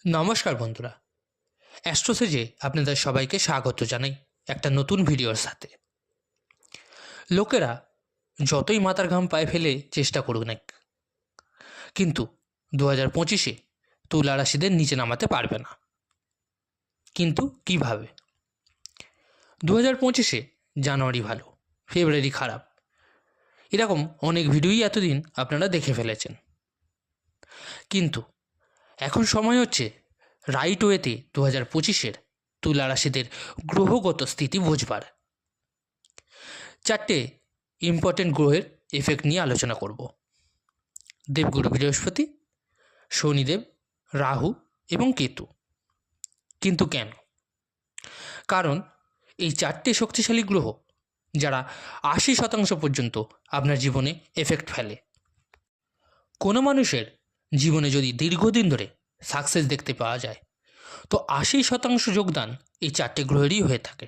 নমস্কার বন্ধুরা, অ্যাস্ট্রোসেজে আপনাদের সবাইকে স্বাগত জানাই একটা নতুন ভিডিওর সাথে। লোকেরা যতই মাথার ঘাম পায়ে ফেলে চেষ্টা করুক না, কিন্তু 2025-এ তুলা রাশিদের নিচে নামাতে পারবে না। কিন্তু কিভাবে? 2025-এ জানুয়ারি ভালো, ফেব্রুয়ারি খারাপ, এরকম অনেক ভিডিওই এতদিন আপনারা দেখে ফেলেছেন। কিন্তু এখন সময় হচ্ছে রাইট ওয়েতে 2025-এর তুলা রাশিদের গ্রহগত স্থিতি বুঝবার। চারটে ইম্পর্টেন্ট গ্রহের এফেক্ট নিয়ে আলোচনা করব। দেবগুরু বৃহস্পতি, শনিদেব, রাহু এবং কেতু। কিন্তু কেন? কারণ এই চারটে শক্তিশালী গ্রহ যারা 80% পর্যন্ত আপনার জীবনে এফেক্ট ফেলে। কোনো মানুষের জীবনে যদি দীর্ঘদিন ধরে সাকসেস দেখতে পাওয়া যায়, তো 80% যোগদান এই চারটে গ্রহেরই হয়ে থাকে।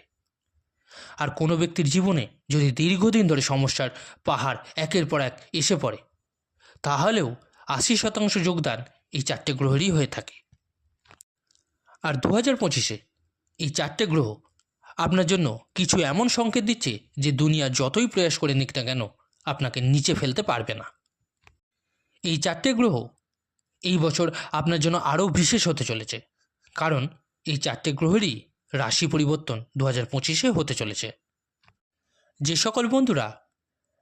আর কোনো ব্যক্তির জীবনে যদি দীর্ঘদিন ধরে সমস্যার পাহাড় একের পর এক এসে পড়ে, তাহলেও 80% যোগদান এই চারটে গ্রহেরই হয়ে থাকে। আর 2025-এ এই চারটে গ্রহ আপনার জন্য কিছু এমন সংকেত দিচ্ছে যে দুনিয়া যতই প্রয়াস করে নিক না কেন আপনাকে নিচে ফেলতে পারবে না। এই চারটে গ্রহ এই বছর আপনার জন্য আরও বিশেষ হতে চলেছে, কারণ এই চারটে গ্রহেরই রাশি পরিবর্তন 2025-এ হতে চলেছে। যে সকল বন্ধুরা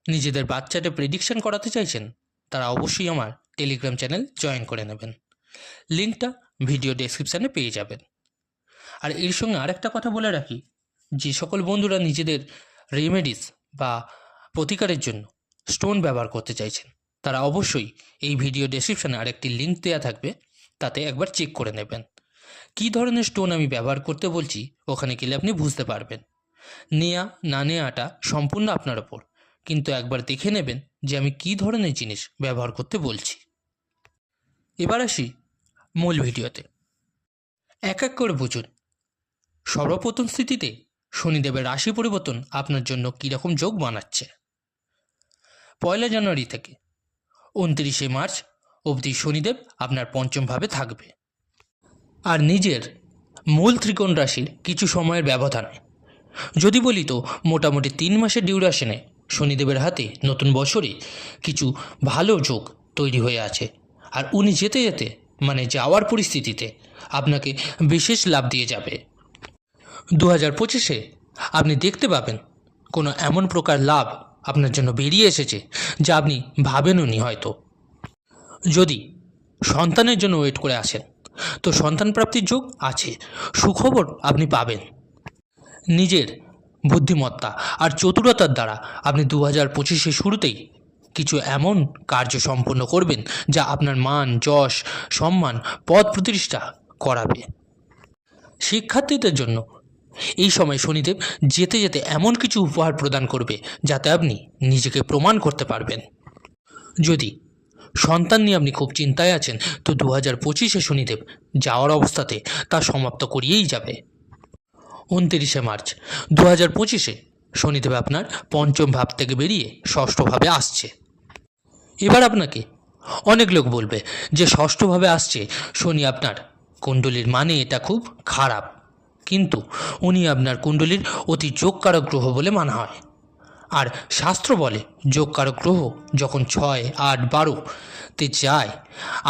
নিজেদের বাচ্চাদের প্রেডিকশন করাতে চাইছেন, তারা অবশ্যই আমার টেলিগ্রাম চ্যানেল জয়েন করে নেবেন। লিঙ্কটা ভিডিও ডেসক্রিপশানে পেয়ে যাবেন। আর এর সঙ্গে আরেকটা কথা বলে রাখি, যে সকল বন্ধুরা নিজেদের রেমেডিস বা প্রতিকারের জন্য স্টোন ব্যবহার করতে চাইছেন, তারা অবশ্যই এই ভিডিও ডেসক্রিপশানে আরেকটি লিঙ্ক দেওয়া থাকবে, তাতে একবার চেক করে নেবেন। কী ধরনের স্টোন আমি ব্যবহার করতে বলছি ওখানে গেলে আপনি বুঝতে পারবেন। নেয়া না নেওয়াটা সম্পূর্ণ আপনার ওপর, কিন্তু একবার দেখে নেবেন যে আমি কী ধরনের জিনিস ব্যবহার করতে বলছি। এবার আসি মূল ভিডিওতে। এক এক করে বুঝুন। সর্বপ্রথম স্থিতিতে শনিদেবের রাশি পরিবর্তন আপনার জন্য কীরকম যোগ বানাচ্ছে। 1 জানুয়ারি থেকে 29 মার্চ অবধি শনিদেব আপনার পঞ্চম ভাবে থাকবে। আর নিজের মূল ত্রিকোণ রাশির কিছু সময়ের ব্যবধানে, যদি বলি তো মোটামুটি 3 মাসের ডিউরেশনে শনিদেবের হাতে নতুন বছরে কিছু ভালো যোগ তৈরি হয়ে আছে। আর উনি যেতে যেতে মানে যাওয়ার পরিস্থিতিতে আপনাকে বিশেষ লাভ দিয়ে যাবে। 2025-এ আপনি দেখতে পাবেন কোনো এমন প্রকার লাভ আপনার জন্য বেরিয়ে এসেছে যা আপনি ভাবেনওনি হয়তো। যদি সন্তানের জন্য ওয়েট করে আসেন, তো সন্তান প্রাপ্তির যোগ আছে, সুখবর আপনি পাবেন। নিজের বুদ্ধিমত্তা আর চতুরতার দ্বারা আপনি 2025-এ শুরুতেই কিছু এমন কার্য সম্পন্ন করবেন যা আপনার মান, যশ, সম্মান, পদ প্রতিষ্ঠা করাবে। শিক্ষার্থীদের জন্য এই সময় শনিদেব যেতে যেতে এমন কিছু উপহার প্রদান করবে যাতে আপনি নিজেকে প্রমাণ করতে পারবেন। যদি সন্তান নিয়ে আপনি খুব চিন্তায় আছেন, তো 2025-এ শনিদেব যাওয়ার অবস্থাতে তা সমাপ্ত করিয়েই যাবে। 29 মার্চ 2025-এ শনিদেব আপনার পঞ্চম ভাব থেকে বেরিয়ে ষষ্ঠভাবে আসছে। এবার আপনাকে অনেক লোক বলবে যে ষষ্ঠভাবে আসছে শনি আপনার কুণ্ডলীর, মানে এটা খুব খারাপ, কিন্তু উনি আপনার কুণ্ডলীর অতি যোগকারক গ্রহ বলে মানা হয়। আর শাস্ত্র বলে যোগকারক গ্রহ যখন 6, 8, 12-তে যায়,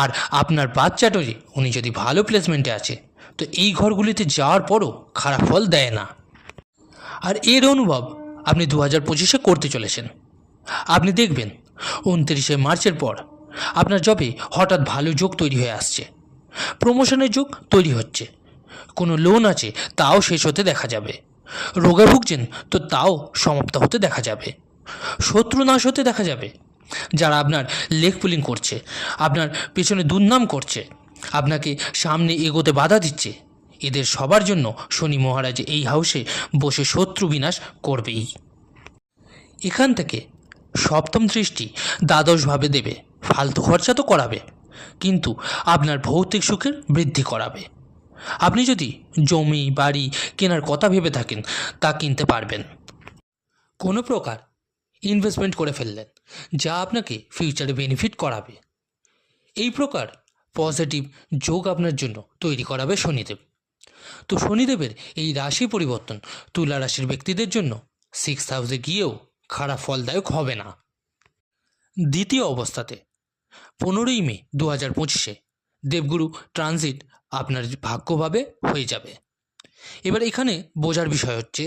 আর আপনার বাচ্চাটারই উনি যদি ভালো প্লেসমেন্টে আছে, তো এই ঘরগুলিতে যাওয়ার পরও খারাপ ফল দেয় না। আর এর অনুভব আপনি 2025-এ করতে চলেছেন। আপনি দেখবেন 29 মার্চের পর আপনার জবে হঠাৎ ভালো যোগ তৈরি হয়ে আসছে, প্রমোশনের যোগ তৈরি হচ্ছে, কোনো লোন আছে তাও শেষ হতে দেখা যাবে, রোগে ভুগছেন তো তাও সমাপ্ত হতে দেখা যাবে, শত্রু নাশ হতে দেখা যাবে, যারা আপনার লেগ পুলিং করছে, আপনার পেছনে দুর্নাম করছে, আপনাকে সামনে এগোতে বাধা দিচ্ছে, এদের সবার জন্য শনি মহারাজ এই হাউসে বসে শত্রু বিনাশ করবেই। এখান থেকে সপ্তম দৃষ্টি দ্বাদশভাবে দেবে, ফালতু খরচা তো করাবে, কিন্তু আপনার ভৌতিক সুখের বৃদ্ধি করাবে। আপনি যদি জমি বাড়ি কেনার কথা ভেবে থাকেন, তা কিনতে পারবেন। কোনো প্রকার ইনভেস্টমেন্ট করে ফেললেন যা আপনাকে ফিউচারে বেনিফিট করাবে। এই প্রকার পজিটিভ যোগ আপনার জন্য তৈরি করাবে শনিদেব। তো শনিদেবের এই রাশি পরিবর্তন তুলা রাশির ব্যক্তিদের জন্য 6th হাউসে গিয়েও খারাপ ফলদায়ক হবে না। দ্বিতীয় অবস্থাতে 15ই মে 2025-এ দেবগুরু ট্রানজিট আপনার ভাগ্যভাবে হয়ে যাবে। এবার এখানে বোঝার বিষয় হচ্ছে,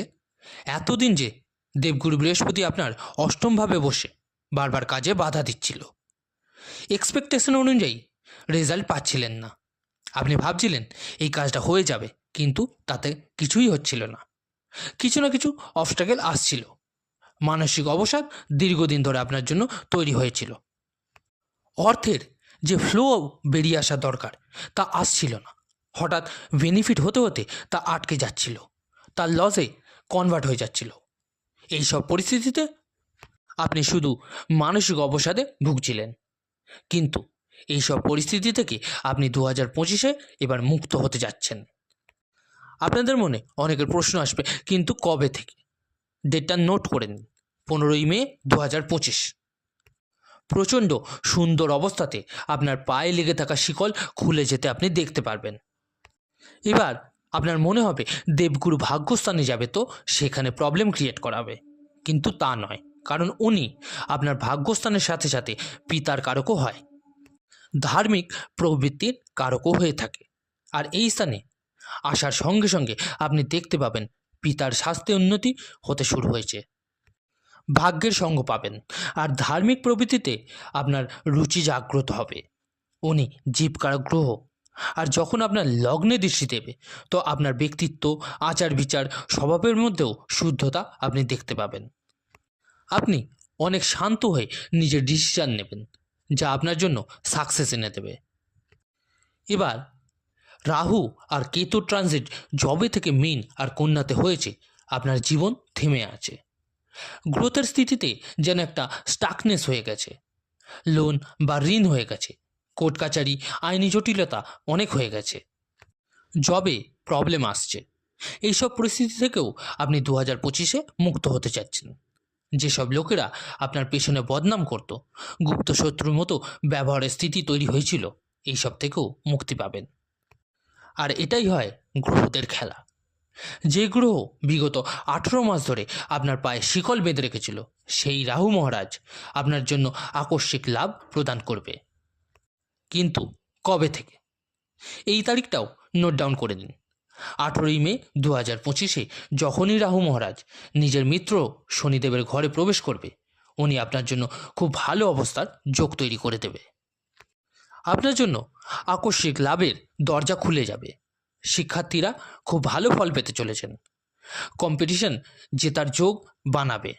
এতদিন যে দেবগুরু বৃহস্পতি আপনার অষ্টমভাবে বসে বারবার কাজে বাধা দিচ্ছিল, এক্সপেকটেশন অনুযায়ী রেজাল্ট পাচ্ছিলেন না। আপনি ভাবছিলেন এই কাজটা হয়ে যাবে, কিন্তু তাতে কিছুই হচ্ছিল না। কিছু না কিছু অবস্ট্রাগল আসছিল। মানসিক অবসাদ দীর্ঘদিন ধরে আপনার জন্য তৈরি হয়েছিল। অর্থের যে ফ্লো বেরিয়ে আসা দরকার তা আসছিল না। হঠাৎ বেনিফিট হতে হতে তা আটকে যাচ্ছিল, তার লসে কনভার্ট হয়ে যাচ্ছিল। এইসব পরিস্থিতিতে আপনি শুধু মানসিক অবসাদে ভুগছিলেন। কিন্তু এইসব পরিস্থিতি থেকে আপনি 2025-এ এবার মুক্ত হতে যাচ্ছেন। আপনাদের মনে অনেকের প্রশ্ন আসবে, কিন্তু কবে থেকে? ডেটটা নোট করে নিন, 15ই মে 2025। প্রচণ্ড সুন্দর অবস্থাতে আপনার পায়ে লেগে থাকা শিকল খুলে যেতে আপনি দেখতে পারবেন। এবার আপনার মনে হবে দেবগুরু ভাগ্যস্থানে যাবে, তো সেখানে প্রবলেম ক্রিয়েট করাবে, কিন্তু তা নয়। কারণ উনি আপনার ভাগ্যস্থানের সাথে সাথে পিতার কারকও হয়, ধার্মিক প্রবৃত্তির কারকও হয়ে থাকে। আর এই স্থানে আসার সঙ্গে সঙ্গে আপনি দেখতে পাবেন পিতার স্বাস্থ্যে উন্নতি হতে শুরু হয়েছে, ভাগ্যের সঙ্গ পাবেন, আর ধার্মিক প্রবৃত্তিতে আপনার রুচি জাগ্রত হবে। উনি জীবকারক গ্রহ, আর যখন আপনার লগ্নে দৃষ্টি দেবে, তো আপনার ব্যক্তিত্ব, আচার বিচার, স্বভাবের মধ্যেও শুদ্ধতা আপনি দেখতে পাবেন। আপনি অনেক শান্ত হয়ে নিজের ডিসিশন নেবেন, যা আপনার জন্য সাকসেস এনে দেবে। এবার রাহু আর কেতু ট্রানজিট জবে থেকে মীন আর কন্যাতে হয়েছে, আপনার জীবন থেমে আছে। গ্রোথের স্থিতিতে যেন একটা স্টাকনেস হয়ে গেছে, লোন বা ঋণ হয়ে গেছে, কোর্ট কাচারি, আইনি জটিলতা অনেক হয়ে গেছে, জবে প্রবলেম আসছে। এইসব পরিস্থিতি থেকেও আপনি 2025-এ মুক্ত হতে চাচ্ছেন। যেসব লোকেরা আপনার পেছনে বদনাম করত, গুপ্ত শত্রুর মতো ব্যবহারের স্থিতি তৈরি হয়েছিল, এইসব থেকেও মুক্তি পাবেন। আর এটাই হয় গ্রহদের খেলা। যে গ্রহ বিগত 18 মাস ধরে আপনার পায়ে শিকল বেঁধে রেখেছিল, সেই রাহু মহারাজ আপনার জন্য আকস্মিক লাভ প্রদান করবে। কিন্তু কবে থেকে? এই তারিখটাও নোট ডাউন করে নিন। 18ই মে 2025-এ যখনই রাহু মহারাজ নিজের মিত্র শনিদেবের ঘরে প্রবেশ করবে, উনি আপনার জন্য খুব ভালো অবস্থার যোগ তৈরি করে দেবে। আপনার জন্য আকস্মিক লাভের দরজা খুলে যাবে। শিক্ষার্থীরা খুব ভালো ফল পেতে চলেছেন। কম্পিটিশন জেতার যোগ বানাবে।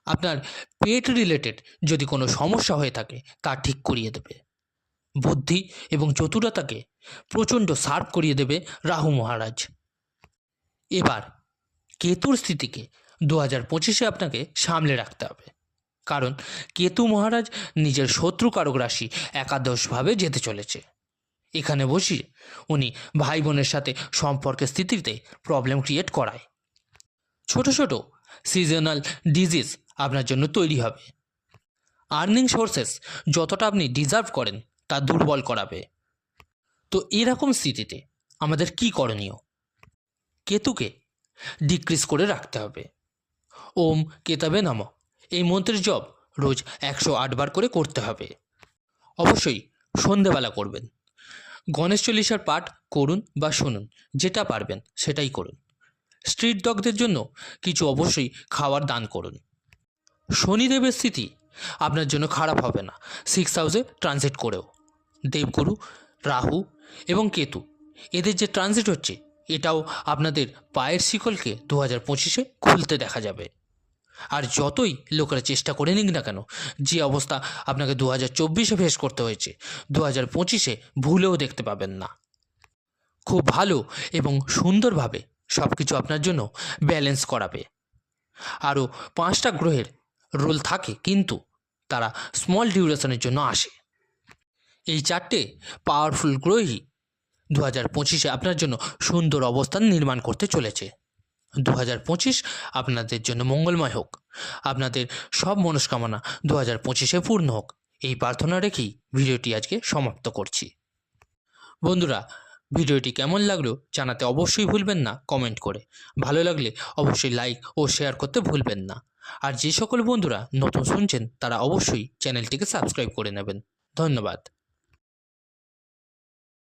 আপনার পেট রিলেটেড যদি কোনো সমস্যা হয়ে থাকে, তা ঠিক করিয়ে দেবে। বুদ্ধি এবং চতুরতাকে প্রচণ্ড শার্প করিয়ে দেবে রাহু মহারাজ। এবার কেতুর স্থিতিকে 2025-এ আপনাকে সামলে রাখতে হবে, কারণ কেতু মহারাজ নিজের শত্রুকারক রাশি একাদশভাবে যেতে চলেছে। এখানে বসে উনি ভাই বোনের সাথে সম্পর্কের স্থিতিতে প্রবলেম ক্রিয়েট করায়। ছোট ছোট সিজনাল ডিজিজ আপনার জন্য তৈরি হবে। আর্নিং সোর্সেস যতটা আপনি ডিজার্ভ করেন তা দুর্বল করাবে। তো এরকম স্থিতিতে আমাদের কি করণীয়? কেতুকে ডিক্রিজ করে রাখতে হবে। ওম কেতাবে নমঃ এই মন্ত্রের জপ রোজ 108 বার করে করতে হবে। অবশ্যই সন্ধেবেলা করবেন। গণেশ চল্লিশার পাঠ করুন বা শুনুন, যেটা পারবেন সেটাই করুন। স্ট্রিট ডগদের জন্য কিছু অবশ্যই খাওয়ার দান করুন। শনিদেবের স্থিতি আপনার জন্য খারাপ হবে না 6th হাউসে ট্রানজিট করেও। দেবগুরু, রাহু এবং কেতু এদের যে ট্রানজিট হচ্ছে, এটাও আপনাদের পায়ের শিকলকে 2025-এ খুলতে দেখা যাবে। আর যতই লোকেরা চেষ্টা করে নিক না কেন, যে অবস্থা আপনাকে 2024-এ ফেস করতে হয়েছে, 2025-এ ভুলেও দেখতে পাবেন না। খুব ভালো এবং সুন্দরভাবে সব কিছু আপনার জন্য ব্যালেন্স করাবে। আরও 5টা গ্রহের রোল থাকে, কিন্তু তারা স্মল ডিউরেশনের জন্য আসে। এই 4টে পাওয়ারফুল গ্রহই 2025-এ আপনার জন্য সুন্দর অবস্থান নির্মাণ করতে চলেছে। 2025 আপনাদের জন্য মঙ্গলময় হোক। আপনাদের সব মনস্কামনা 2025-এ পূর্ণ হোক, এই প্রার্থনা রেখেই ভিডিওটি আজকে সমাপ্ত করছি। বন্ধুরা, ভিডিওটি কেমন লাগলো জানাতে অবশ্যই ভুলবেন না কমেন্ট করে। ভালো লাগলে অবশ্যই লাইক ও শেয়ার করতে ভুলবেন না। আর যে সকল বন্ধুরা নতুন শুনছেন তারা অবশ্যই চ্যানেলটিকে সাবস্ক্রাইব করে নেবেন। ধন্যবাদ।